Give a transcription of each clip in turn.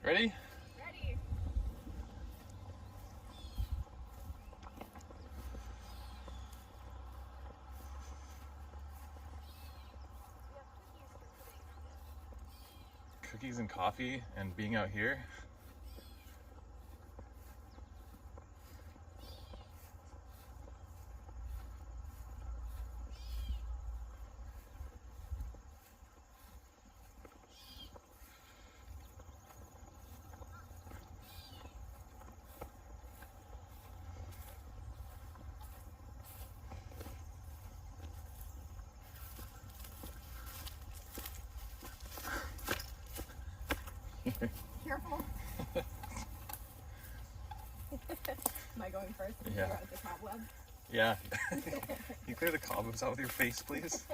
Ready? Ready. Cookies and coffee and being out here. Careful. Am I going first? Yeah. Figure out the cobweb. Yeah. Can you clear the cobwebs out with your face, please?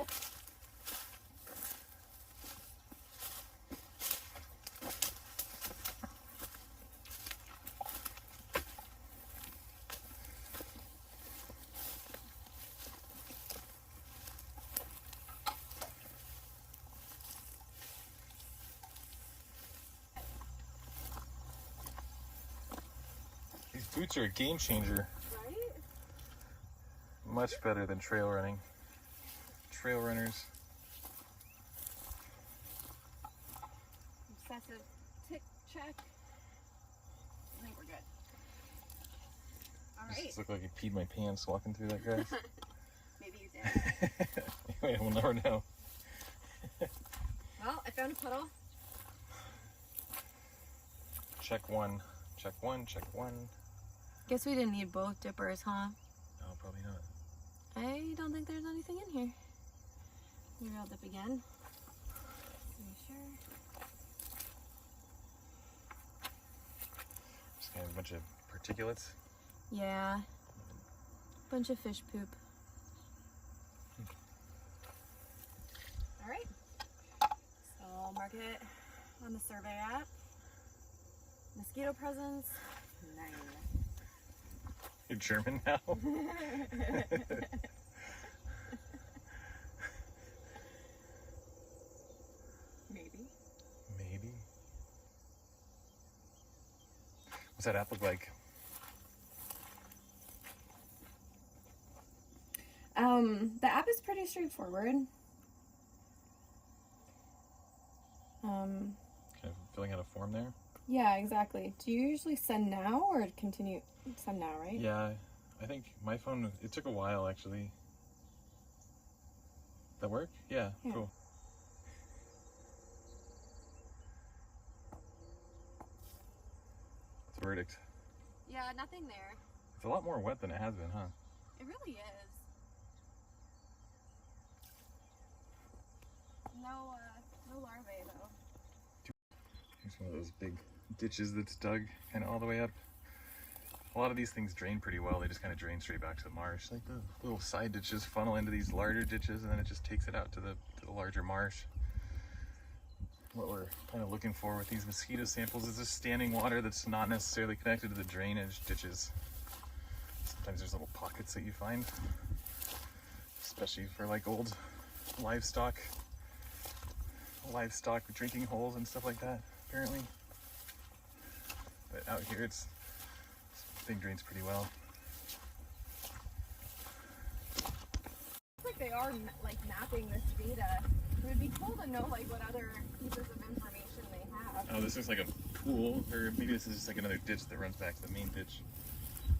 These boots are a game changer. Right? Much better than trail running. Trail runners. Obsessive tick check. I think we're good. All right. Just look like I peed my pants walking through that, guys. Maybe you did. Anyway, we'll never know. Well, I found a puddle. Check one. Check one. Check one. Guess we didn't need both dippers, huh? No, probably not. I don't think there's anything in here. Maybe I'll dip again. Are you sure? Just kind of a bunch of particulates. Yeah. Bunch of fish poop. All right. So I'll mark it on the survey app. Mosquito presence, 9. You're German now? Maybe. Maybe. What's that app look like? The app is pretty straightforward. Kind of filling out a form there? Yeah, exactly. Do you usually send now or continue? Send now, right? Yeah, I think my phone, it took a while actually. That work? Yeah, Yeah. cool. What's the verdict? Yeah, nothing there. It's a lot more wet than it has been, huh? It really is. No larvae though. Here's one of those big ditches that's dug kind of all the way up. A lot of these things drain pretty well. They just kind of drain straight back to the marsh. Like the little side ditches funnel into these larger ditches and then it just takes it out to the larger marsh. What we're kind of looking for with these mosquito samples is just standing water that's not necessarily connected to the drainage ditches. Sometimes there's little pockets that you find, especially for like old livestock drinking holes and stuff like that, apparently. But out here, this thing drains pretty well. It's like they are like mapping this data. It would be cool to know like what other pieces of information they have. Oh, this is like a pool, or maybe this is just like another ditch that runs back to the main ditch.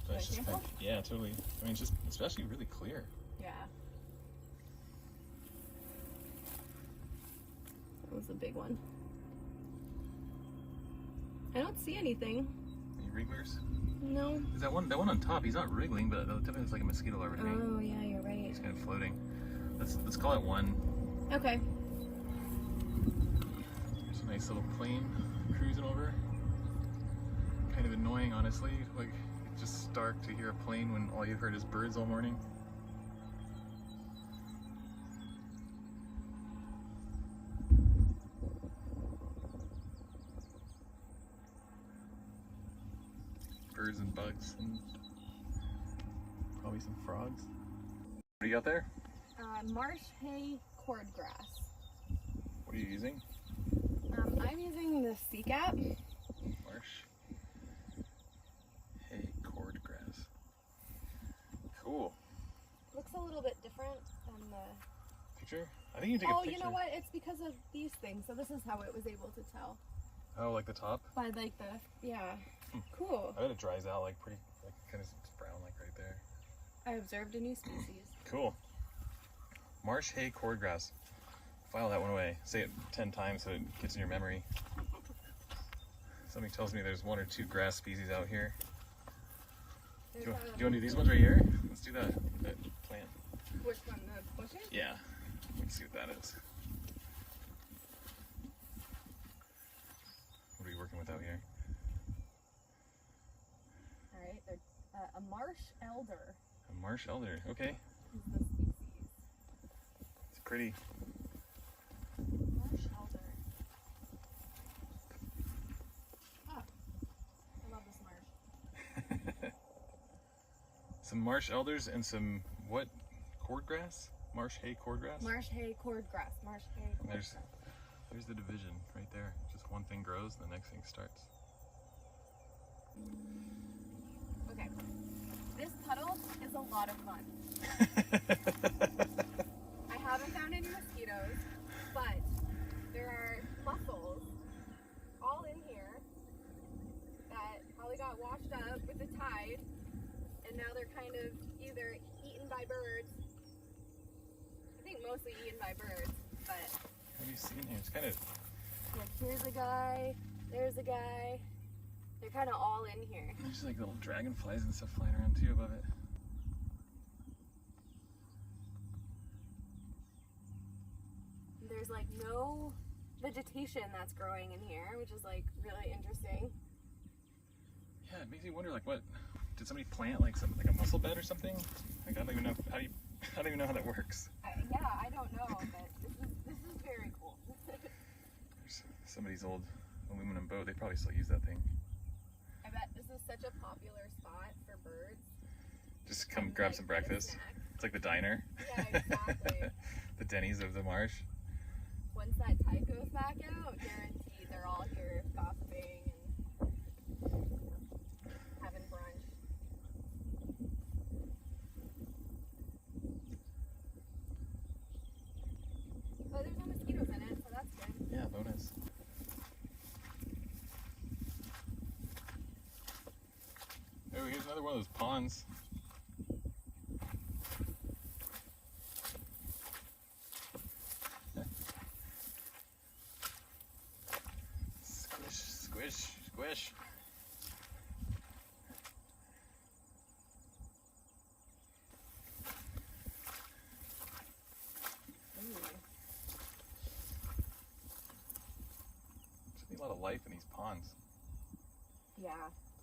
But it's just kind of, yeah, totally. I mean, it's just especially really clear. Yeah. That was a big one. I don't see anything. Any wrigglers? No. Is that one on top? He's not wriggling, but definitely it's like a mosquito larva thing. Oh yeah, you're right. He's kind of floating. Let's call it one. Okay. There's a nice little plane cruising over. Kind of annoying, honestly. Like, it's just stark to hear a plane when all you've heard is birds all morning. Birds and bugs and probably some frogs. What do you got there? Marsh hay cordgrass. What are you using? I'm using the Seek app. Cool. Looks a little bit different than the... Picture? I think you can take a Oh, picture. you know what? It's because of these things. So this is how it was able to tell. Oh, like the top? By like the... Yeah. Cool. I bet it dries out like pretty, like kind of brown like right there. I observed a new species. Cool. Marsh hay cordgrass. File that one away. Say it 10 times so it gets in your memory. Something tells me there's 1 or 2 grass species out here. Do you want to do these ones right here? Let's do that plant. Which one? The bushes? Yeah. Let's see what that is. What are we working with out here? Alright, they're a marsh elder A marsh elder. Okay. is the species. It's pretty. Marsh elder. Ah, I love this marsh. Some marsh elders and some what? Cordgrass? Marsh hay cordgrass? Marsh hay cordgrass. Marsh hay And cordgrass. there's the division right there. Just one thing grows and the next thing starts. Okay. This puddle is a lot of fun. I haven't found any mosquitoes, but there are mussels all in here that probably got washed up with the tide, and now they're kind of either eaten by birds. I think mostly eaten by birds, but What have you seen here? It's kind of like here's a guy, there's a guy. They're kind of all in here. there's just like little dragonflies and stuff flying around too above it. There's like no vegetation that's growing in here, which is like really interesting. Yeah, it makes me wonder like what did somebody plant like some like a mussel bed or something? Like I don't even know how you I don't even know how that works. Yeah, I don't know, but this is very cool. There's somebody's old aluminum boat. They probably still use that thing. I bet this is such a popular spot for birds. Just come And, grab like, some get a breakfast. snack. It's like the diner. Yeah, exactly. The Denny's of the marsh. Once that tide goes back out, guaranteed they're all here gossiping and having brunch. But there's no mosquitoes in it, so that's good. Yeah, bonus. Oh, here's another one of those ponds. Squish, squish, squish. There's a lot of life in these ponds. Yeah.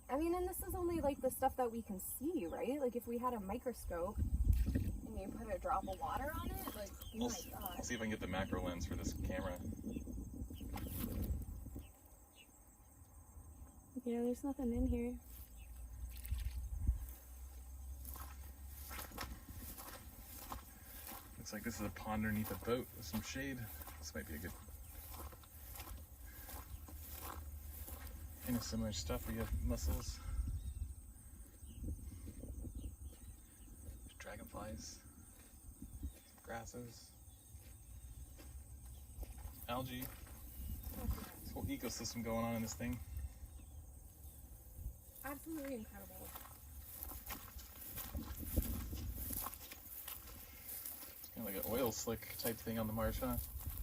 I mean, and this is only like the stuff that we can see, right? Like if we had a microscope and you put a drop of water on it, like, oh I'll my god. see if I can get the macro lens for this camera. Yeah, there's nothing in here. Looks like this is a pond underneath a boat with some shade. This might be a good kind of similar stuff. We have mussels, dragonflies, grasses, algae. This whole ecosystem going on in this thing. Absolutely incredible. It's kind of like an oil slick type thing on the marsh, huh?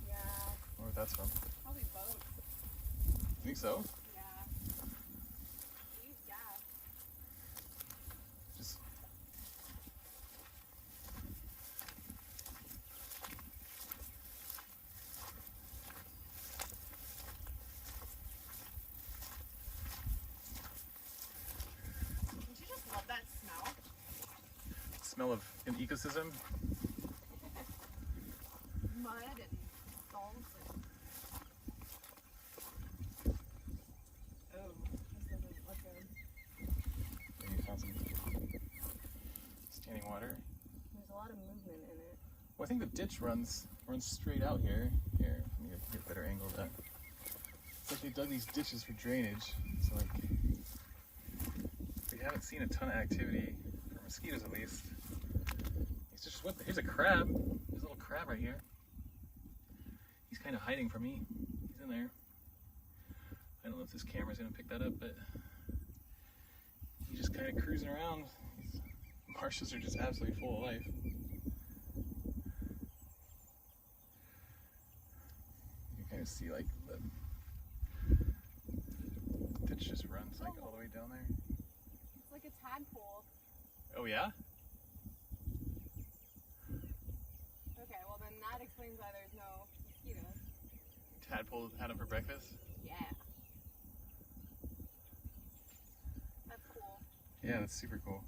Yeah. I wonder what that's from. Probably both. You think so? Yeah. Use gas. Just Don't you just love that smell? smell of an ecosystem. Mud and salts and... Oh, this doesn't look good. Maybe you found some standing water. There's a lot of movement in it. Well, I think the ditch runs straight out here. Here, let me get a better angle of that. It's like they dug these ditches for drainage. So like, we haven't seen a ton of activity for mosquitoes at least. Here's a crab. There's a little crab right here. He's kind of hiding from me. He's in there. I don't know if this camera's gonna pick that up, but he's just kind of cruising around. These marshes are just absolutely full of life. You can kind of see like the ditch just runs like all the way down there. It's like a tadpole. Oh yeah? Okay, well then that explains why there's no mosquitoes. Tadpole had them for breakfast? Yeah. That's cool. Yeah, that's super cool.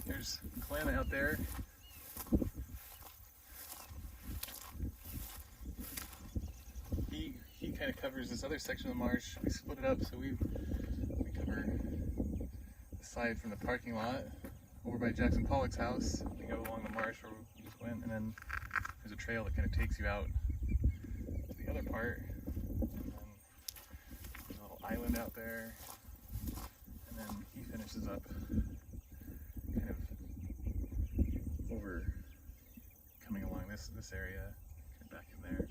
There's Glenn out there. He kind of covers this other section of the marsh. We split it up so we cover the side from the parking lot over by Jackson Pollock's house. We go along the marsh where we just went, and then there's a trail that kind of takes you out to the other part. And then there's a little island out there. And then he finishes up kind of over coming along this area, kind of back in there.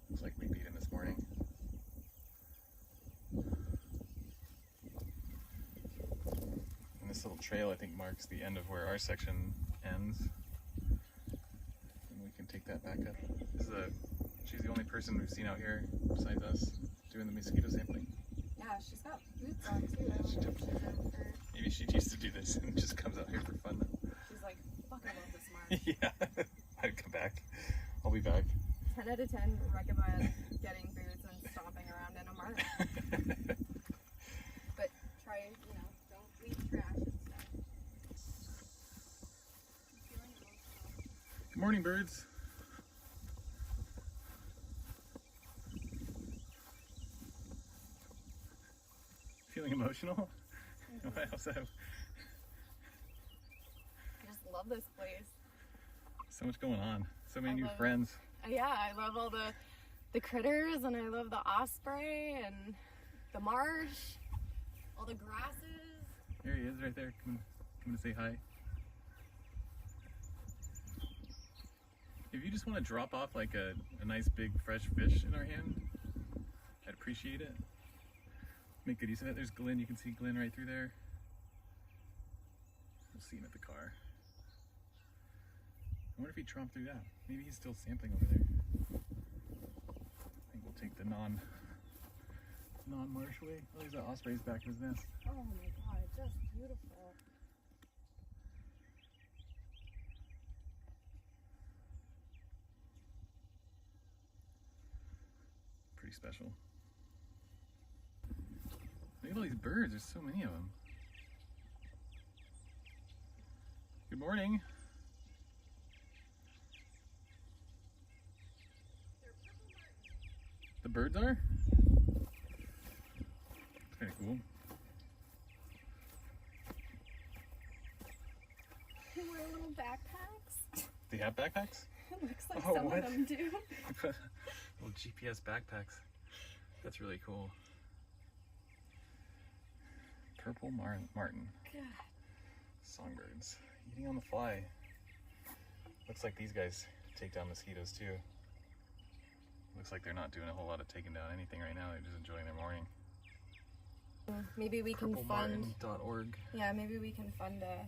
Looks like we beat him this morning. And this little trail I think marks the end of where our section ends. And we can take that back up. She's the only person we've seen out here besides us doing the mosquito sampling. Yeah, she's got boots on too. I don't know if she's in for... Maybe she used to do this and just comes out here for fun now. She's like, fuck, I love this marsh. Yeah, I'd come back. I'll be back. 10 out of 10 recommend getting boots and stomping around in a marsh. But try, don't leave trash and stuff. Good morning, birds. Feeling emotional? How's that? I just love this place. So much going on. So many new love it. friends. Yeah, I love all the critters, and I love the osprey and the marsh, all the grasses. Here he is right there. Come to say hi. If you just want to drop off like a nice big fresh fish in our hand, I'd appreciate it. Make good use of it. There's Glenn. You can see Glenn right through there. We'll see him at the car. I wonder if he tromped through that. Maybe he's still sampling over there. I think we'll take the non-marsh way. Oh, there's an osprey's back in his nest. Oh my god, just beautiful. Pretty special. Look at all these birds. There's so many of them. Good morning. The birds are? It's kind of cool. They wear little backpacks. They have backpacks? It looks like Oh, some what? of them do. Little GPS backpacks. That's really cool. Purple martin. God. Songbirds. Eating on the fly. Looks like these guys take down mosquitoes too. Looks like they're not doing a whole lot of taking down anything right now. They're just enjoying their morning. Maybe we can fund. Purplemartin.org. Yeah, maybe we can fund a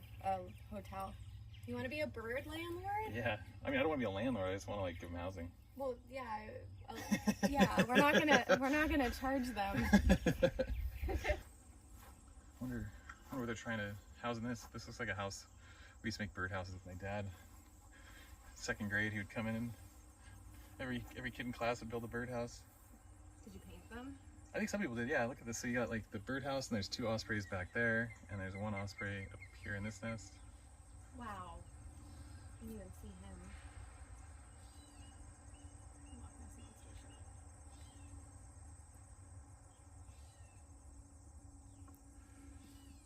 hotel. You want to be a bird landlord? Yeah. I mean, I don't want to be a landlord. I just want to like give them housing. Well, yeah, yeah. We're not gonna charge them. Wonder where they're trying to house in this. This looks like a house. We used to make bird houses with my dad. Second grade, he would come in and every kid in class would build a birdhouse. Did you paint them? I think some people did, yeah. Look at this. So you got like the birdhouse, and there's two ospreys back there, and there's one osprey up here in this nest. Wow. You can even see him. I'm not gonna see his shirt.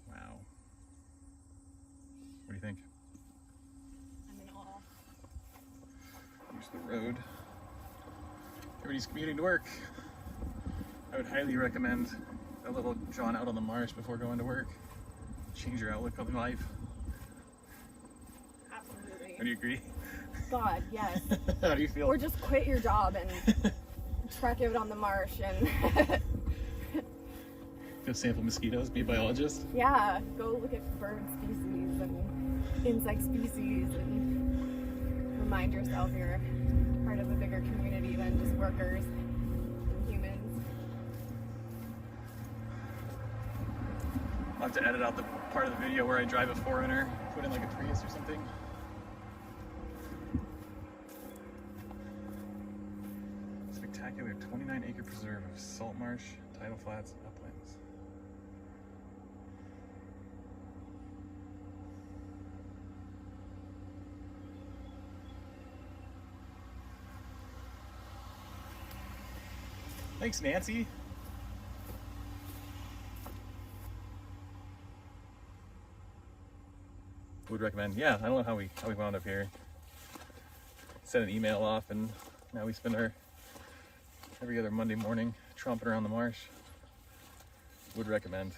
Wow. What do you think? I'm in awe. Here's the road. Everybody's commuting to work. I would highly recommend a little drawn out on the marsh before going to work. Change your outlook on life. Do you agree? God, yes. How do you feel? Or just quit your job and trek out on the marsh and Go sample mosquitoes, be a biologist. yeah, go look at bird species and insect species and remind yourself you're part of a bigger community than just workers and humans. I'll have to edit out the part of the video where I drive a 4Runner, put in like a Prius or something. Spectacular 29-acre preserve of salt marsh, tidal flats, uplands. Thanks, Nancy. Would recommend. Yeah, I don't know how we wound up here. Sent an email off, and now we spend our every other Monday morning tromping around the marsh. Would recommend.